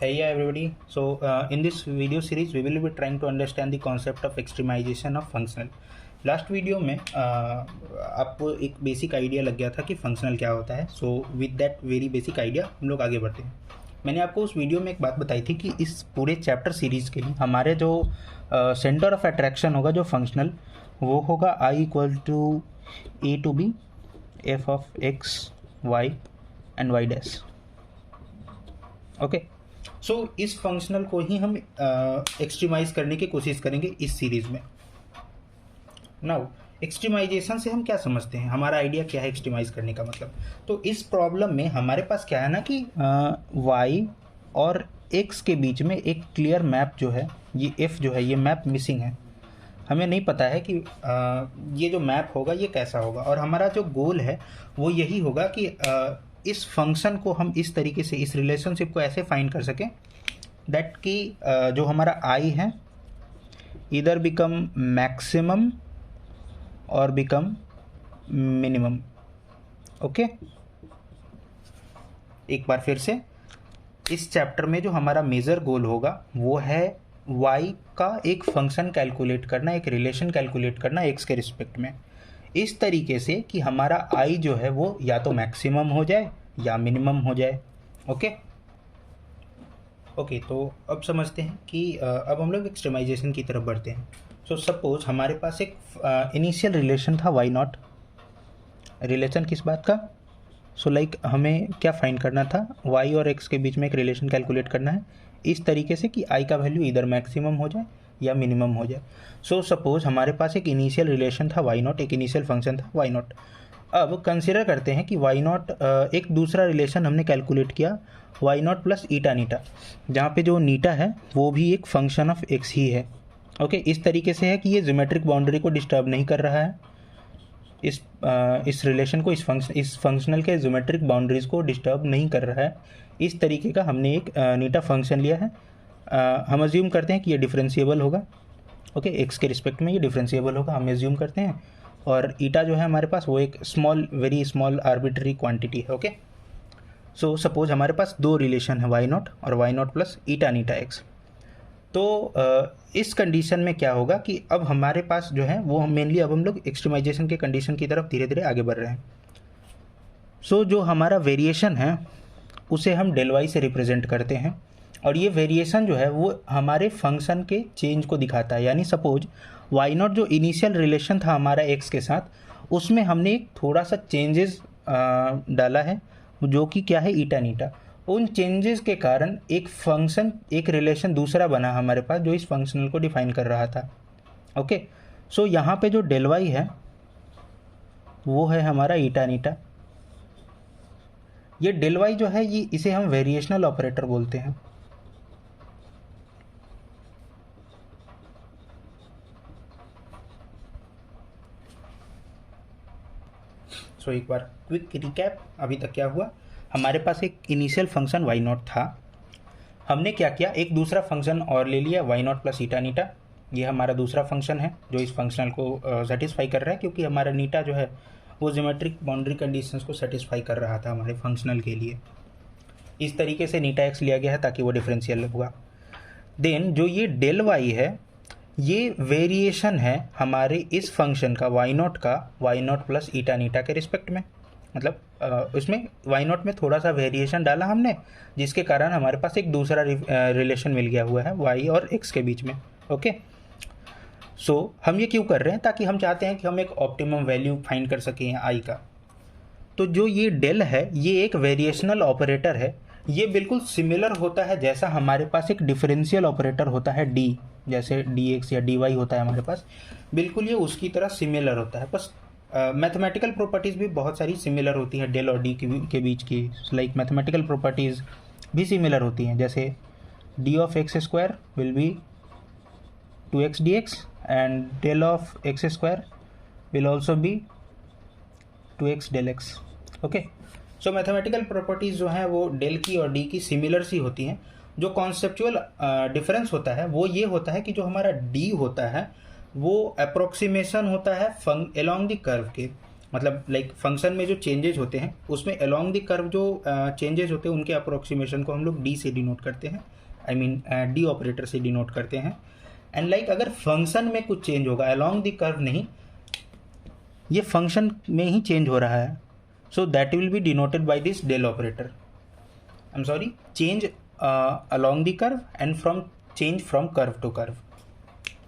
Hey everybody. In this video series we will be trying to understand the concept of extremization of functional. Last video में आपको एक basic idea लग गया था कि functional क्या होता है. So with that very basic idea हम लोग आगे बढ़ते हैं. मैंने आपको उस वीडियो में एक बात बताई थी कि इस पूरे चैप्टर सीरीज़ के लिए हमारे जो सेंटर ऑफ अट्रैक्शन होगा जो फंक्शनल, वो होगा I equal to a to b f of x y and y dash. Okay, so इस फंक्शनल को ही हम एक्सट्रीमाइज करने की कोशिश करेंगे इस सीरीज में. नाउ एक्सट्रीमाइजेशन से हम क्या समझते हैं, हमारा आइडिया क्या है एक्सट्रीमाइज करने का मतलब. तो इस प्रॉब्लम में हमारे पास क्या है ना कि y और x के बीच में एक क्लियर मैप जो है, ये f जो है ये मैप मिसिंग है. हमें नहीं पता है कि ये जो मैप होगा ये कैसा होगा, और हमारा जो गोल है वो यही होगा कि इस फंक्शन को हम इस तरीके से, इस रिलेशनशिप को ऐसे फाइंड कर सकें दैट कि जो हमारा i है इधर बिकम मैक्सिमम और बिकम मिनिमम. ओके, एक बार फिर से, इस चैप्टर में जो हमारा मेजर गोल होगा वो है y का एक फंक्शन कैलकुलेट करना, एक रिलेशन कैलकुलेट करना x के रिस्पेक्ट में, इस तरीके से कि हमारा i जो है वो या तो मैक्सिमम हो जाए या मिनिमम हो जाए. ओके, तो अब समझते हैं कि अब हम लोग एक्सट्रीमाइजेशन की तरफ बढ़ते हैं. सो सपोज हमारे पास एक इनिशियल रिलेशन था y नॉट. रिलेशन किस बात का? सो लाइक हमें क्या फाइंड करना था, y और x के बीच में एक रिलेशन कैलकुलेट करना है इस तरीके से कि i का वैल्यू इधर मैक्सिमम हो जाए या मिनिमम हो जाए. सो सपोज हमारे पास एक इनिशियल रिलेशन था y नॉट, एक इनिशियल फंक्शन था y नॉट. अब कंसिडर करते हैं कि y नॉट एक दूसरा रिलेशन हमने कैलकुलेट किया y नॉट प्लस ईटा नीटा, जहाँ पे जो नीटा है वो भी एक फंक्शन ऑफ x ही है. ओके, इस तरीके से है कि ये ज्योमेट्रिक बाउंड्री को डिस्टर्ब नहीं कर रहा है, इस रिलेशन को, इस फंक्शनल के ज्योमेट्रिक बाउंड्रीज को डिस्टर्ब नहीं कर रहा है. इस तरीके का हमने एक नीटा फंक्शन लिया है. हम अज्यूम करते हैं कि ये डिफरेंशिएबल होगा. ओके, एक्स के रिस्पेक्ट में ये डिफरेंशिएबल होगा, हम अज्यूम करते हैं. और ईटा जो है हमारे पास वो एक small, very small arbitrary quantity है. ओके, सो सपोज हमारे पास दो रिलेशन है y नॉट और y not plus eta Neeta x. तो इस कंडीशन में क्या होगा कि अब हमारे पास जो है वो मेनली अब हम लोग एक्सट्रीमाइजेशन के कंडीशन की तरफ धीरे धीरे आगे बढ़ रहे हैं. सो जो हमारा वेरिएशन है उसे हम डेल वाई से रिप्रेजेंट करते हैं, और ये वेरिएशन जो है वो हमारे फंक्शन के चेंज को दिखाता है. यानी सपोज y नॉट जो इनिशियल रिलेशन था हमारा x के साथ, उसमें हमने एक थोड़ा सा चेंजेस डाला है जो कि क्या है, ईटा नीटा. उन चेंजेस के कारण एक फंक्शन, एक रिलेशन दूसरा बना हमारे पास जो इस फंक्शनल को डिफाइन कर रहा था. ओके, सो यहाँ पे जो डेल वाई है वो है हमारा ईटा नीटा. ये डेल वाई जो है ये, इसे हम वेरिएशनल ऑपरेटर बोलते हैं. सो एक बार क्विक रिकैप, अभी तक क्या हुआ. हमारे पास एक इनिशियल फंक्शन y नॉट था, हमने क्या किया, एक दूसरा फंक्शन और ले लिया y नॉट प्लस ईटा नीटा. ये हमारा दूसरा फंक्शन है जो इस फंक्शनल को सेटिस्फाई कर रहा है, क्योंकि हमारा नीटा जो है वो ज्योमेट्रिक बाउंड्री कंडीशंस को सेटिस्फाई कर रहा था हमारे फंक्शनल के लिए. इस तरीके से नीटा एक्स लिया गया है ताकि वो डिफरेंशियल हुआ. देन जो ये डेल वाई है ये वेरिएशन है हमारे इस फंक्शन का y नॉट प्लस ईटा नीटा के रिस्पेक्ट में. मतलब उसमें y नॉट में थोड़ा सा वेरिएशन डाला हमने, जिसके कारण हमारे पास एक दूसरा रिलेशन मिल गया हुआ है y और x के बीच में. ओके, सो हम ये क्यों कर रहे हैं, ताकि हम चाहते हैं कि हम एक ऑप्टिमम वैल्यू फाइंड कर सकें i का. तो जो ये डेल है ये एक वेरिएशनल ऑपरेटर है. ये बिल्कुल सिमिलर होता है जैसा हमारे पास एक डिफरेंशियल ऑपरेटर होता है d, जैसे dx या dy होता है हमारे पास, बिल्कुल ये उसकी तरह सिमिलर होता है. बस मैथमेटिकल प्रॉपर्टीज़ भी बहुत सारी सिमिलर होती हैं डेल और डी के बीच की. लाइक मैथमेटिकल प्रॉपर्टीज़ भी सिमिलर होती हैं, जैसे d of x square will be 2x dx and del of x square will also be 2x del x. Okay, so mathematical properties जो हैं वो डेल की और डी की सिमिलर सी होती हैं. जो कॉन्सेप्चुअल डिफरेंस होता है वो ये होता है कि जो हमारा डी होता है वो अप्रोक्सीमेशन होता है एलोंग द कर्व के, मतलब लाइक फंक्शन में जो चेंजेस होते हैं उसमें अलोंग द कर्व जो चेंजेस होते हैं उनके अप्रोक्सीमेशन को हम लोग डी से डिनोट करते हैं, आई मीन डी ऑपरेटर से डिनोट करते हैं। एंड लाइक अगर फंक्शन में कुछ चेंज होगा अलोंग द कर्व नहीं, ये फंक्शन में ही चेंज हो रहा है, so that will be denoted by this del operator. I am sorry, change along the curve and from change from curve to curve.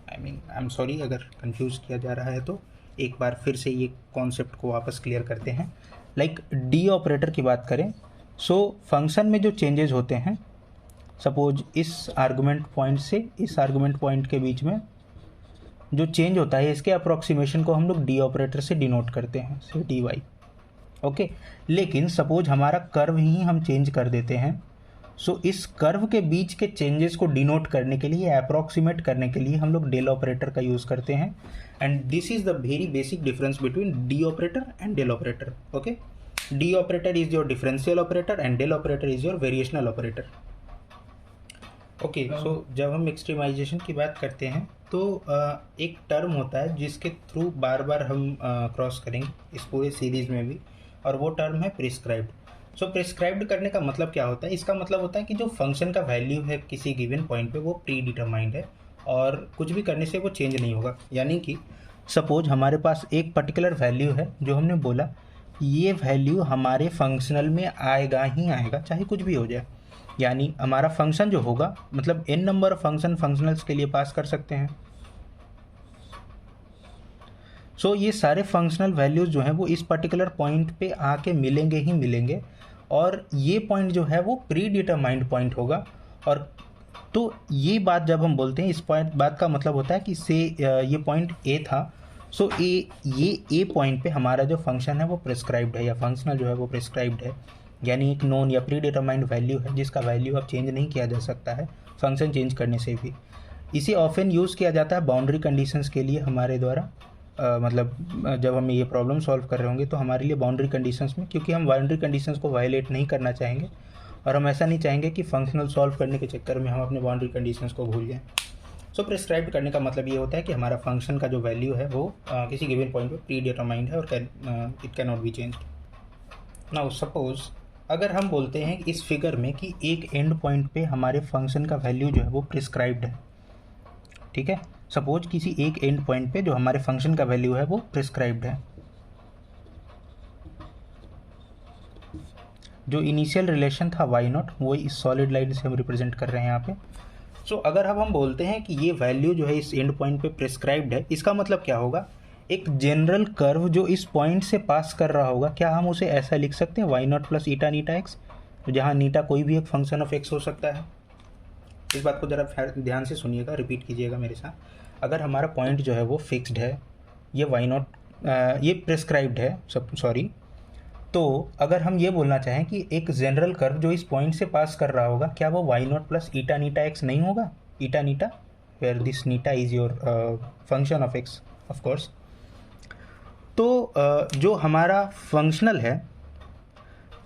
I am sorry अगर confuse किया जा रहा है तो एक बार फिर से ये कॉन्सेप्ट को वापस क्लियर करते हैं। लाइक डी ऑपरेटर की बात करें, सो फंक्शन में जो चेंजेस होते हैं, सपोज इस आर्गुमेंट पॉइंट से इस आर्गुमेंट पॉइंट के बीच में जो चेंज होता है इसके अप्रोक्सीमेशन को हम लोग डी ऑपरेटर से डिनोट करते हैं, से डी वाई। ओके, लेकिन सपोज हमारा कर्व ही हम चेंज कर देते हैं, सो इस कर्व के बीच के चेंजेस को डिनोट करने के लिए, अप्रॉक्सीमेट करने के लिए हम लोग डेल ऑपरेटर का यूज़ करते हैं। And this is the very basic difference between d operator and del operator. Okay, d operator is your differential operator and del operator is your variational operator. Okay, so जब हम एक्सट्रीमाइजेशन की बात करते हैं तो एक टर्म होता है जिसके थ्रू बार बार हम क्रॉस करेंगे इस पूरे सीरीज में भी, और वो टर्म है प्रिस्क्राइब्ड। सो प्रिस्क्राइब्ड करने का मतलब क्या होता है? इसका मतलब होता है कि जो फंक्शन का वैल्यू है किसी गिवन पॉइंट पे वो प्री डिटरमाइंड है और कुछ भी करने से वो चेंज नहीं होगा। यानी कि सपोज हमारे पास एक पर्टिकुलर वैल्यू है जो हमने बोला ये वैल्यू हमारे फंक्शनल में आएगा ही आएगा, चाहे कुछ भी हो जाए। यानी हमारा फंक्शन जो होगा, मतलब n नंबर फंक्शन फंक्शनल्स के लिए पास कर सकते हैं। सो ये सारे फंक्शनल वैल्यूज जो हैं वो इस पर्टिकुलर पॉइंट पे आके मिलेंगे ही मिलेंगे, और ये पॉइंट जो है वो प्री डिटरमाइंड पॉइंट होगा। और तो ये बात जब हम बोलते हैं, इस पॉइंट बात का मतलब होता है कि से ये पॉइंट ए था, सो ये ए पॉइंट पे हमारा जो फंक्शन है वो प्रिस्क्राइब्ड है, या फंक्शनल जो है वो प्रिस्क्राइब्ड है। यानी एक नोन या प्री डिटरमाइंड वैल्यू है जिसका वैल्यू अब चेंज नहीं किया जा सकता है फंक्शन चेंज करने से भी। इसे ऑफन यूज़ किया जाता है बाउंड्री कंडीशंस के लिए हमारे द्वारा। मतलब जब हम ये प्रॉब्लम सॉल्व कर रहे होंगे तो हमारे लिए बाउंड्री कंडीशंस में, क्योंकि हम बाउंड्री कंडीशंस को वायलेट नहीं करना चाहेंगे और हम ऐसा नहीं चाहेंगे कि फंक्शनल सॉल्व करने के चक्कर में हम अपने बाउंड्री कंडीशंस को भूल जाएं। सो प्रिस्क्राइब करने का मतलब ये होता है कि हमारा फंक्शन का जो वैल्यू है वो किसी गिवन पॉइंट पे प्री डिटरमाइंड है और it can not be changed. Now suppose अगर हम बोलते हैं इस फिगर में कि एक एंड पॉइंट पे हमारे फंक्शन का वैल्यू जो है वो प्रिस्क्राइब्ड है, ठीक है। सपोज किसी एक एंड पॉइंट पे जो हमारे फंक्शन का वैल्यू है वो प्रिस्क्राइब्ड है। जो इनिशियल रिलेशन था वाई नॉट वो इस सॉलिड लाइन से हम रिप्रेजेंट कर रहे हैं यहाँ पे। सो अगर अब हम बोलते हैं कि ये वैल्यू जो है इस एंड पॉइंट पे प्रिस्क्राइब्ड है, इसका मतलब क्या होगा? एक जनरल कर्व जो इस पॉइंट से पास कर रहा होगा, क्या हम उसे ऐसा लिख सकते हैं वाई नॉट प्लस ईटा नीटा एक्स, जहाँ नीटा कोई भी एक फंक्शन ऑफ एक्स हो सकता है। इस बात को ज़रा ध्यान से सुनिएगा, रिपीट कीजिएगा मेरे साथ। अगर हमारा पॉइंट जो है वो फिक्स्ड है, ये वाई नॉट ये प्रिस्क्राइब्ड है, सॉरी, तो अगर हम ये बोलना चाहें कि एक जनरल कर्व जो इस पॉइंट से पास कर रहा होगा, क्या वो वाई नॉट प्लस ईटा नीटा एक्स नहीं होगा? ईटा नीटा, वेयर दिस नीटा is your function of x of course. तो जो हमारा फंक्शनल है,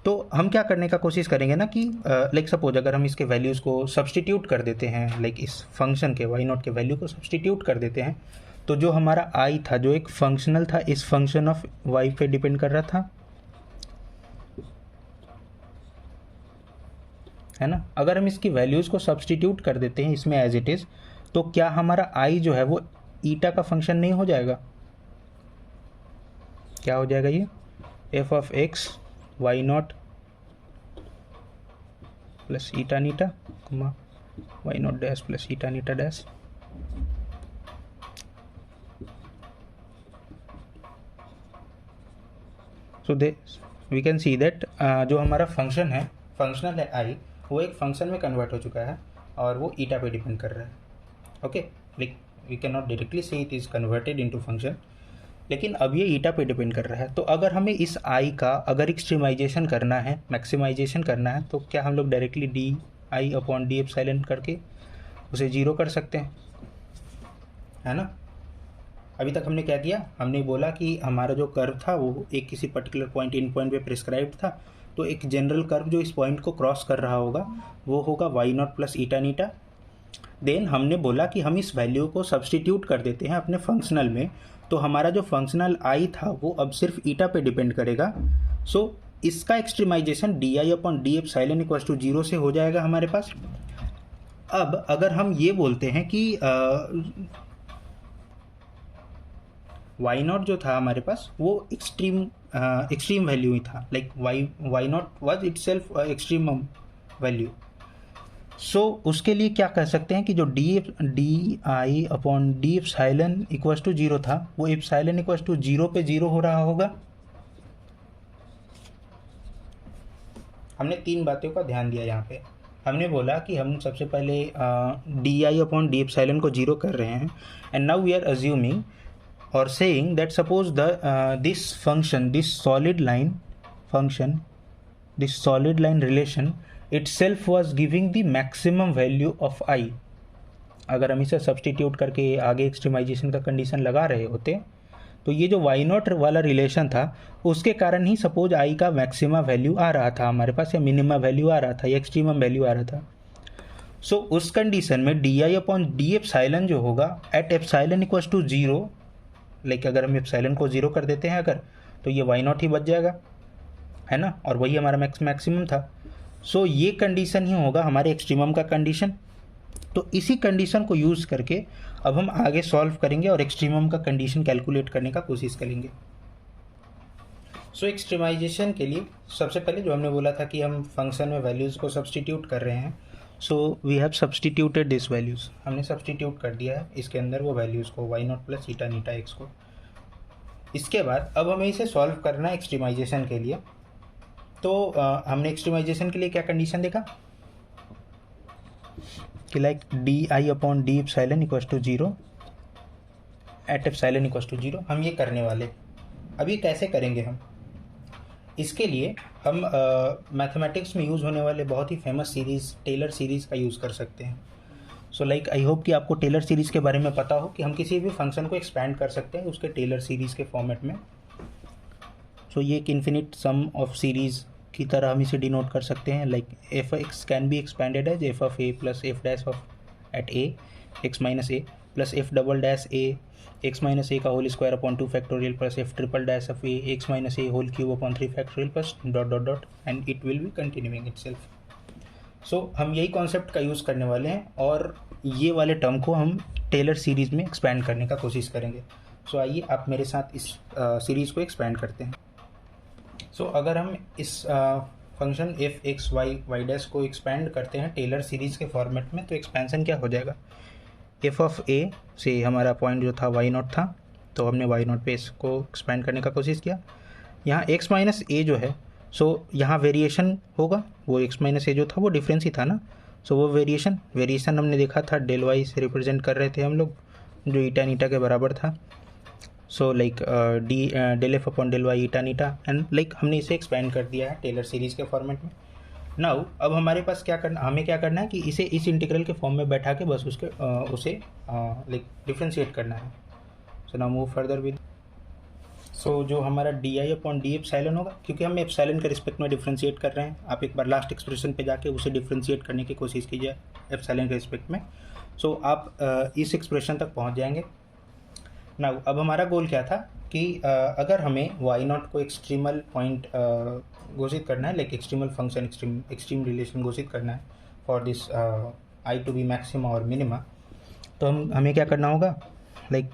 तो हम क्या करने का कोशिश करेंगे ना कि लाइक सपोज अगर हम इसके वैल्यूज़ को सब्सटीट्यूट कर देते हैं, लाइक इस फंक्शन के वाई नॉट के वैल्यू को सब्सटीट्यूट कर देते हैं, तो जो हमारा आई था जो एक फंक्शनल था इस फंक्शन ऑफ वाई पे डिपेंड कर रहा था, है ना। अगर हम इसकी वैल्यूज़ को सब्सटीट्यूट कर देते हैं इसमें एज इट इज़, तो क्या हमारा आई जो है वो ईटा का फंक्शन नहीं हो जाएगा? क्या हो जाएगा? ये f of x y naught plus eta नीटा comma y naught dash plus eta नीटा dash. So we can see that जो हमारा फंक्शन है, फंक्शनल है आई, वो एक फंक्शन में कन्वर्ट हो चुका है और वो ईटा पे डिपेंड कर रहा है। Okay, like we can not directly say it is converted into function, लेकिन अब ये ईटा पे डिपेंड कर रहा है। तो अगर हमें इस आई का अगर एक्सट्रीमाइजेशन करना है, मैक्सिमाइजेशन करना है, तो क्या हम लोग directly D I upon d epsilon करके उसे जीरो कर सकते हैं, है ना। अभी तक हमने क्या किया? हमने बोला कि हमारा जो कर्व था वो एक किसी पर्टिकुलर पॉइंट इन पॉइंट पे प्रिस्क्राइब्ड था, तो एक जनरल कर्व जो इस पॉइंट को क्रॉस कर रहा होगा वो होगा y naught plus eta eta. Then हमने बोला कि हम इस वैल्यू को सब्सटीट्यूट कर देते हैं अपने फंक्शनल में, तो हमारा जो फंक्शनल आई था वो अब सिर्फ ईटा पे डिपेंड करेगा। सो इसका extremization d I upon d epsilon equal to 0 से हो जाएगा हमारे पास। अब अगर हम ये बोलते हैं कि वाई नॉट जो था हमारे पास वो एक्सट्रीम वैल्यू ही था, like y naught was itself extreme value. So उसके लिए क्या कह सकते हैं कि जो d I upon d epsilon equal to 0 था वो एप्सिलॉन इक्वल टू 0 पे 0 हो रहा होगा। हमने 3 बातों का ध्यान दिया यहाँ पे। हमने बोला कि हम सबसे पहले डी आई अपॉन डी एप्सिलॉन को 0 कर रहे हैं, and now we are assuming or saying that suppose this solid line relation itself was giving the maximum value of I। अगर हम इसे सब्सटीट्यूट करके आगे एक्सट्रीमाइजेशन का कंडीशन लगा रहे होते तो ये जो वाई नॉट वाला रिलेशन था उसके कारण ही सपोज आई का मैक्सिमम वैल्यू आ रहा था हमारे पास, या मिनिमम वैल्यू आ रहा था, या एक्सट्रीमम वैल्यू आ रहा था। सो उस कंडीशन में डी आई अपॉन डी एप्सिलॉन जो होगा at epsilon equal to 0, like अगर हम एप्सिलॉन को 0 कर देते हैं अगर, तो ये वाई नॉट ही बच जाएगा, है ना, और वही हमारा मैक्सिमम था। सो ये कंडीशन ही होगा हमारे एक्सट्रीमम का कंडीशन। तो इसी कंडीशन को यूज़ करके अब हम आगे सॉल्व करेंगे और एक्सट्रीमम का कंडीशन कैलकुलेट करने का कोशिश करेंगे। सो एक्सट्रीमाइजेशन के लिए सबसे पहले जो हमने बोला था कि हम फंक्शन में वैल्यूज़ को सब्सटीट्यूट कर रहे हैं, so we have substituted this values, हमने सब्सटीट्यूट कर दिया है इसके अंदर वो वैल्यूज़ को, वाई नॉट प्लस ईटा नीटा एक्स को। इसके बाद अब हमें इसे सॉल्व करना है एक्सट्रीमाइजेशन के लिए। तो हमने एक्सट्रीमाइजेशन के लिए क्या कंडीशन देखा कि like d I upon d epsilon equal to 0 at epsilon equal to 0 हम ये करने वाले। अब ये कैसे करेंगे हम? इसके लिए हम मैथमेटिक्स में यूज़ होने वाले बहुत ही फेमस सीरीज़ टेलर सीरीज़ का यूज़ कर सकते हैं। सो लाइक आई होप कि आपको टेलर सीरीज़ के बारे में पता हो कि हम किसी भी फंक्शन को एक्सपैंड कर सकते हैं उसके टेलर सीरीज़ के फॉर्मेट में। सो ये एक इन्फिनिट सम ऑफ सीरीज़ की तरह हम इसे डिनोट कर सकते हैं, like f x can be expanded as f of a plus f dash of at a x minus a plus f double dash a x minus a का whole square upon 2 factorial plus f triple dash of a x minus a whole cube upon 3 factorial plus dot dot dot and it will be continuing itself. So हम यही concept का use करने वाले हैं और ये वाले टर्म को हम टेलर सीरीज़ में एक्सपैंड करने का कोशिश करेंगे। सो आइए आप मेरे साथ इस सीरीज़ को एक्सपैंड करते हैं। सो अगर हम इस function f x y dash को एक्सपैंड करते हैं टेलर सीरीज़ के फॉर्मेट में, तो एक्सपेंशन क्या हो जाएगा? एफ ऑफ ए से हमारा पॉइंट जो था वाई नॉट था, तो हमने वाई नॉट पे इसको एक्सपैंड करने का कोशिश किया। यहाँ एक्स माइनस ए जो है, सो यहाँ वेरिएशन होगा, वो एक्स माइनस ए जो था वो डिफरेंस ही था ना। सो वो वेरिएशन हमने देखा था डेल वाई से रिप्रेजेंट कर रहे थे हम लोग, जो ईटा नीटा के बराबर था। So like d del f upon del y eta eta, and like हमने इसे एक्सपैंड कर दिया है टेलर सीरीज़ के फॉर्मेट में। नाउ अब हमारे पास हमें क्या करना है कि इसे इस इंटीग्रल के फॉर्म में बैठा के बस उसे लाइक डिफ्रेंशिएट करना है। So now move further with, so जो हमारा डी आई अपॉन डी एप्सिलॉन होगा, क्योंकि हम एप्सिलॉन के रिस्पेक्ट में डिफ्रेंशिएट कर रहे हैं, आप एक बार लास्ट एक्सप्रेशन पे जाके उसे डिफ्रेंशिएट करने की कोशिश कीजिए एप्सिलॉन के रिस्पेक्ट में। सो आप इस एक्सप्रेशन तक पहुंच जाएंगे। नाउ अब हमारा गोल क्या था कि अगर हमें वाई नॉट को एक्सट्रीमल पॉइंट घोषित करना है, like extremal function extreme relation घोषित करना है for this I to be maxima और मिनिमा, तो हमें क्या करना होगा, like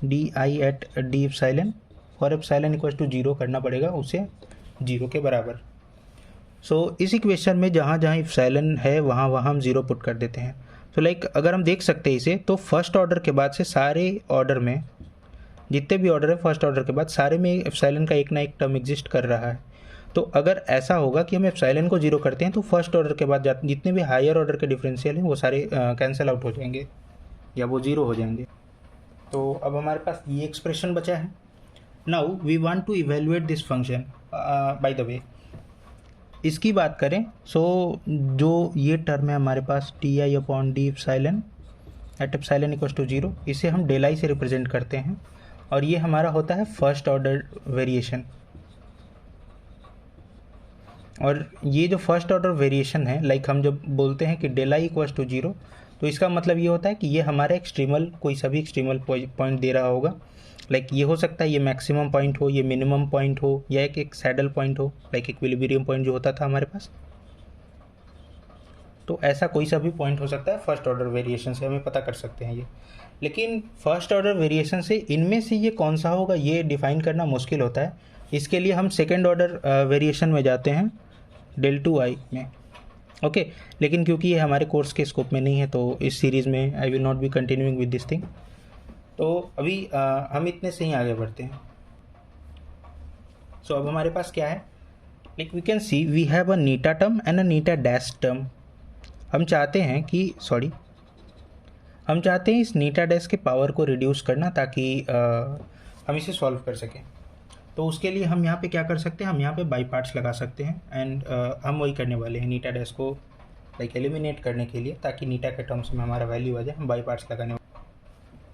d I at d epsilon for epsilon equal to 0 करना पड़ेगा, उसे 0 के बराबर। सो इस इक्वेशन में जहाँ जहाँ एप्सिलॉन है वहाँ वहाँ हम 0 पुट कर देते हैं। तो लाइक अगर हम देख सकते हैं इसे, तो फर्स्ट ऑर्डर के बाद से सारे ऑर्डर में जितने भी ऑर्डर है फर्स्ट ऑर्डर के बाद सारे में एप्सिलॉन का एक ना एक टर्म एग्जिस्ट कर रहा है। तो अगर ऐसा होगा कि हम एप्सिलॉन को 0 करते हैं तो फर्स्ट ऑर्डर के बाद जितने भी हायर ऑर्डर के डिफरेंशियल हैं वो सारे कैंसिल आउट हो जाएंगे या वो 0 हो जाएंगे। तो अब हमारे पास ये एक्सप्रेशन बचा है। Now we want to evaluate this function. By the way इसकी बात करें, सो जो ये टर्म है हमारे पास t i upon d epsilon at epsilon equal to 0, इसे हम डेल आई से रिप्रेजेंट करते हैं और ये हमारा होता है फर्स्ट ऑर्डर वेरिएशन। और ये जो फर्स्ट ऑर्डर वेरिएशन है, लाइक हम जब बोलते हैं कि डेल आई इक्वल टू 0, तो इसका मतलब ये होता है कि ये हमारा एक्सट्रीमल, कोई सा भी एक्सट्रीमल पॉइंट दे रहा होगा। लाइक ये हो सकता है ये मैक्सिमम पॉइंट हो, ये मिनिमम पॉइंट हो, या एक सैडल पॉइंट हो, लाइक इक्विलिब्रियम पॉइंट जो होता था हमारे पास। तो ऐसा कोई सा भी पॉइंट हो सकता है, फर्स्ट ऑर्डर वेरिएशन से हमें पता कर सकते हैं ये। लेकिन फर्स्ट ऑर्डर वेरिएशन से इनमें से ये कौन सा होगा ये डिफाइन करना मुश्किल होता है। इसके लिए हम सेकेंड ऑर्डर वेरिएशन में जाते हैं, del 2i में। ओके, लेकिन क्योंकि ये हमारे कोर्स के स्कोप में नहीं है तो इस सीरीज़ में I will not be continuing with this thing. तो अभी हम इतने से ही आगे बढ़ते हैं। सो अब हमारे पास क्या है, like we can see we have a eta term and a eta dash term. हम चाहते हैं इस नीटा डैश के पावर को रिड्यूस करना ताकि हम इसे सॉल्व कर सकें। तो उसके लिए हम यहाँ पे क्या कर सकते हैं, हम यहाँ पे बाई पार्ट्स लगा सकते हैं। एंड हम वही करने वाले हैं नीटा डैश को लाइक एलिमिनेट करने के लिए, ताकि नीटा के टर्म्स में हमारा वैल्यू आ जाए, हम बाई पार्ट्स लगाने वाले।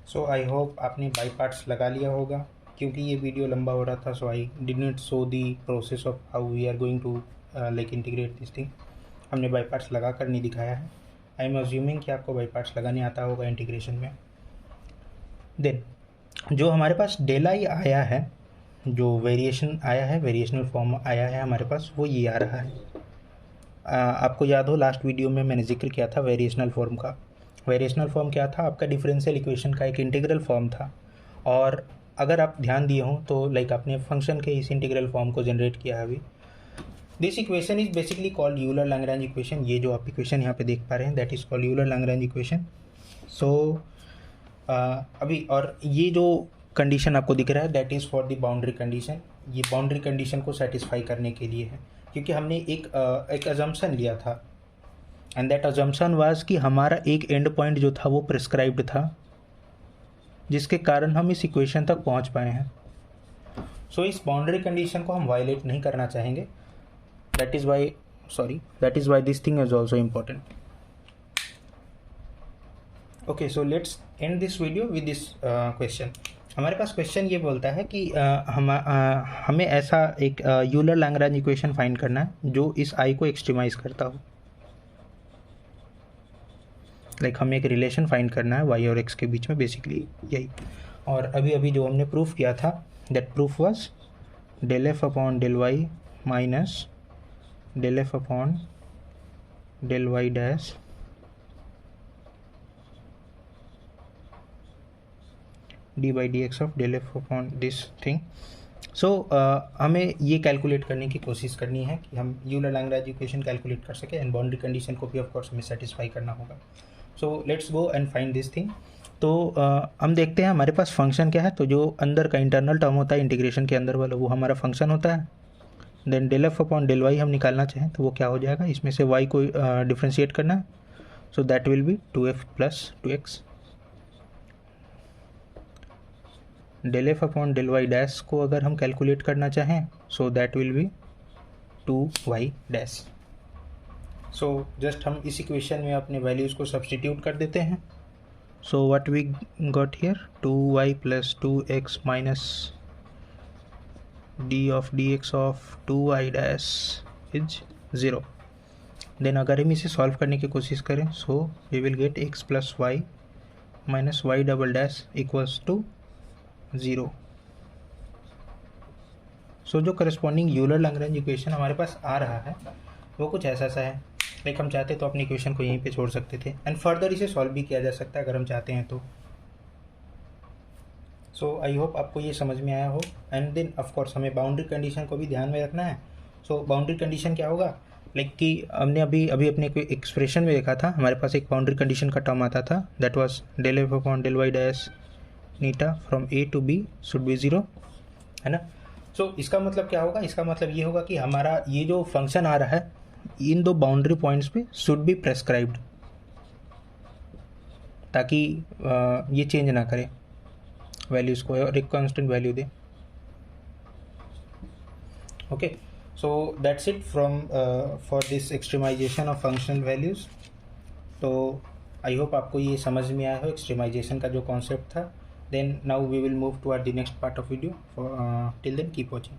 सो आई होप आपने बाई पार्ट्स लगा लिया होगा। क्योंकि ये वीडियो लंबा हो रहा था, so I did not show the process of how we are going to like integrate this thing. हमने बाई पार्ट्स लगा कर नहीं दिखाया है। आई एम अज्यूमिंग कि आपको बाई पार्ट्स लगाने आता होगा इंटीग्रेशन में। देन जो हमारे पास डेल आई आया है, जो वेरिएशन आया है, वेरिएशनल फॉर्म आया है हमारे पास, वो ये आ रहा है। आपको याद हो लास्ट वीडियो में मैंने जिक्र किया था वेरिएशनल फॉर्म का। वेरिएशनल फॉर्म क्या था, आपका डिफरेंशियल इक्वेशन का एक इंटीग्रल फॉर्म था। और अगर आप ध्यान दिए हों तो लाइक आपने फंक्शन के इस इंटीग्रल फॉर्म को जनरेट किया है अभी। This equation is basically called Euler Lagrange equation. ये जो आप इक्वेशन यहाँ पे देख पा रहे हैं that is called Euler Lagrange equation. So अभी और ये जो कंडीशन आपको दिख रहा है that is for the boundary condition. ये बाउंड्री कंडीशन को सेटिस्फाई करने के लिए है, क्योंकि हमने एक अजम्पशन लिया था एंड दैट अजम्पशन वाज कि हमारा एक एंड पॉइंट जो था वो प्रिस्क्राइब्ड था, जिसके कारण हम इस इक्वेशन तक पहुंच पाए हैं। सो इस बाउंड्री कंडीशन को हम वायलेट नहीं करना चाहेंगे। That is why this thing is also important. Okay, so let's end this video with this question. हमारे पास क्वेश्चन ये बोलता है कि हमें ऐसा एक यूलर लैग्रेंज इक्वेशन फाइंड करना है जो इस आई को एक्सट्रीमाइज करता हो। लाइक हमें एक रिलेशन फाइंड करना है वाई और एक्स के बीच में, बेसिकली यही। और अभी अभी जो हमने प्रूफ किया था that proof was del f upon del y minus del f upon del y dash d by d x of del f upon this thing. So हमें ये कैलकुलेट करने की कोशिश करनी है कि हम यूलर लैग्रेंज इक्वेशन कैलकुलेट कर सकें एंड बाउंड्री कंडीशन को भी ऑफ कोर्स हमें सेटिस्फाई करना होगा। So let's go and find this thing. तो हम देखते हैं हमारे पास फंक्शन क्या है। तो जो अंदर का इंटरनल टर्म होता है इंटीग्रेशन के अंदर वाला, वो हमारा फंक्शन होता है। Then del f upon del y हम निकालना चाहें तो वो क्या हो जाएगा, इसमें से वाई को डिफ्रेंशिएट करना है। So that will be 2f plus 2x। Del f upon del y dash को अगर हम कैलकुलेट करना चाहें so that will be 2y dash. So just हम इस इक्वेशन में अपने वैल्यूज़ को सब्सटीट्यूट कर देते हैं। So what we got here 2y plus 2x minus d of dx of 2y dash is 0। Then अगर हम इसे सॉल्व करने की कोशिश करें so we will get x plus y minus y double dash equals to 0। So जो corresponding Euler Lagrange equation हमारे पास आ रहा है वो कुछ ऐसा सा है। लाइक हम चाहते तो अपनी इक्वेशन को यहीं पे छोड़ सकते थे एंड फर्दर इसे सॉल्व भी किया जा सकता है अगर हम चाहते हैं तो। सो आई होप आपको ये समझ में आया हो। एंड देन ऑफ कोर्स हमें बाउंड्री कंडीशन को भी ध्यान में रखना है। सो बाउंड्री कंडीशन क्या होगा, लाइक कि हमने अभी अपने कोई एक्सप्रेशन में देखा था, हमारे पास एक बाउंड्री कंडीशन का टर्म आता था that was del f upon del y dash eta from a to b should be 0, है ना। सो इसका मतलब क्या होगा, इसका मतलब ये होगा कि हमारा ये जो फंक्शन आ रहा है इन दो बाउंड्री पॉइंट्स पे शुड बी प्रेस्क्राइब्ड, ताकि ये चेंज ना करे वैल्यूज़ को और एक कांस्टेंट वैल्यू दे। Okay, so that's it from for this extremization of functional values. तो आई होप आपको ये समझ में आया हो एक्सट्रीमाइजेशन का जो कॉन्सेप्ट था। Then now we will move toward the next part of video. Till then, keep watching.